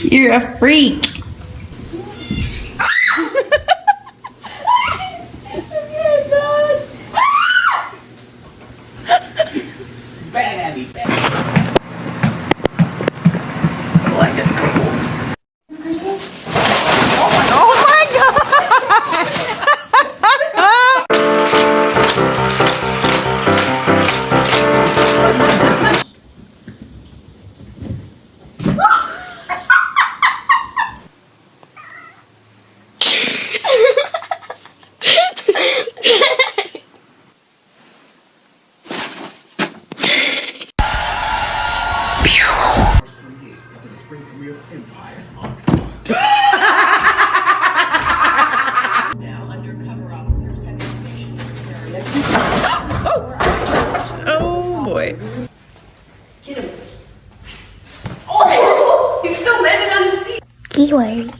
You're a freak. Oh boy. Get him. Oh! He's still landing on his feet. Keyword.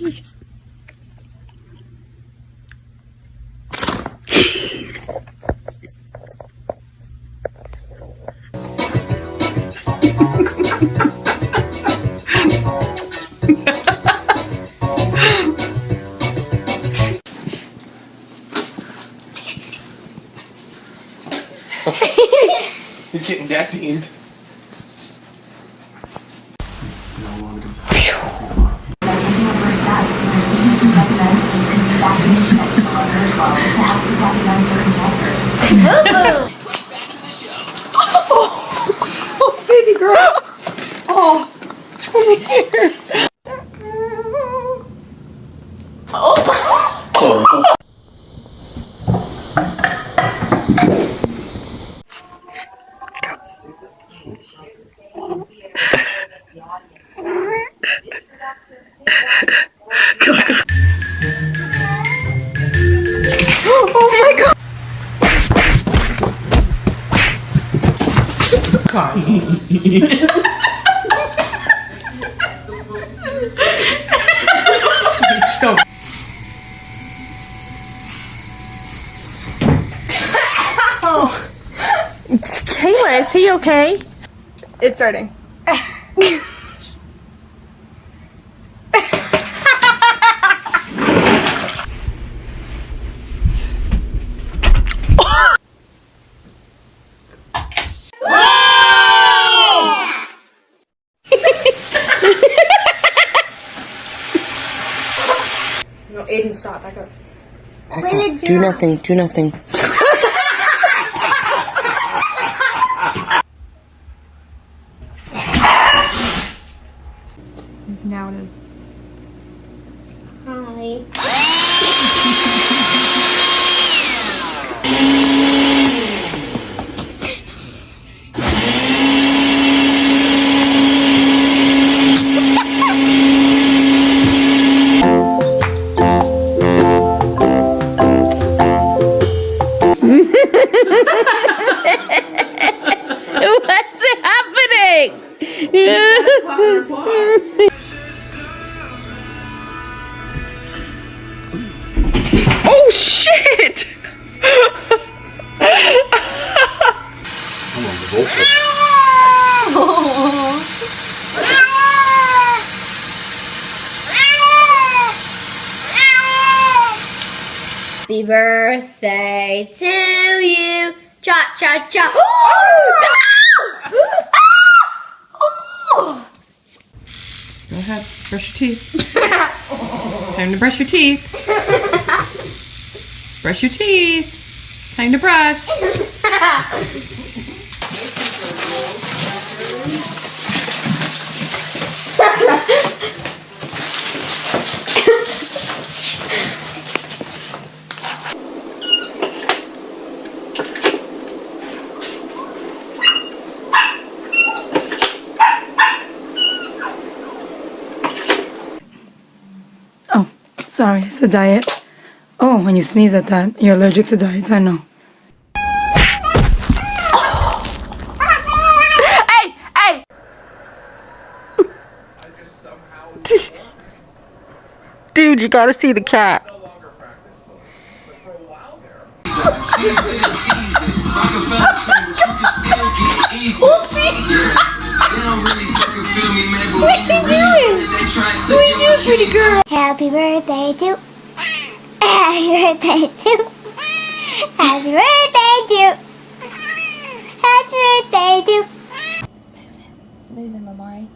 He's getting that teamed. By taking the first step, the CDC recommends taking vaccination at age 11 or 12 to help protect against certain cancers. Oh, baby girl. Oh, come here. Oh. Oh my god. Carlos. He's so. Oh. Kayla, is he okay? It's starting. No, Aiden, stop. Back up. Do nothing, do nothing. Now it is. Hi. What's happening? Oh shit! Happy birthday to you. Cha cha cha. Oh! Go ahead, brush your teeth. Time to brush your teeth. Brush your teeth. Time to brush. Oh, sorry, it's a diet. Oh, when you sneeze at that, you're allergic to diets, I know. Hey! Hey! Dude, you gotta see the cat. Happy birthday to. Happy birthday to. Happy birthday to. Happy birthday to. Move him, Amari.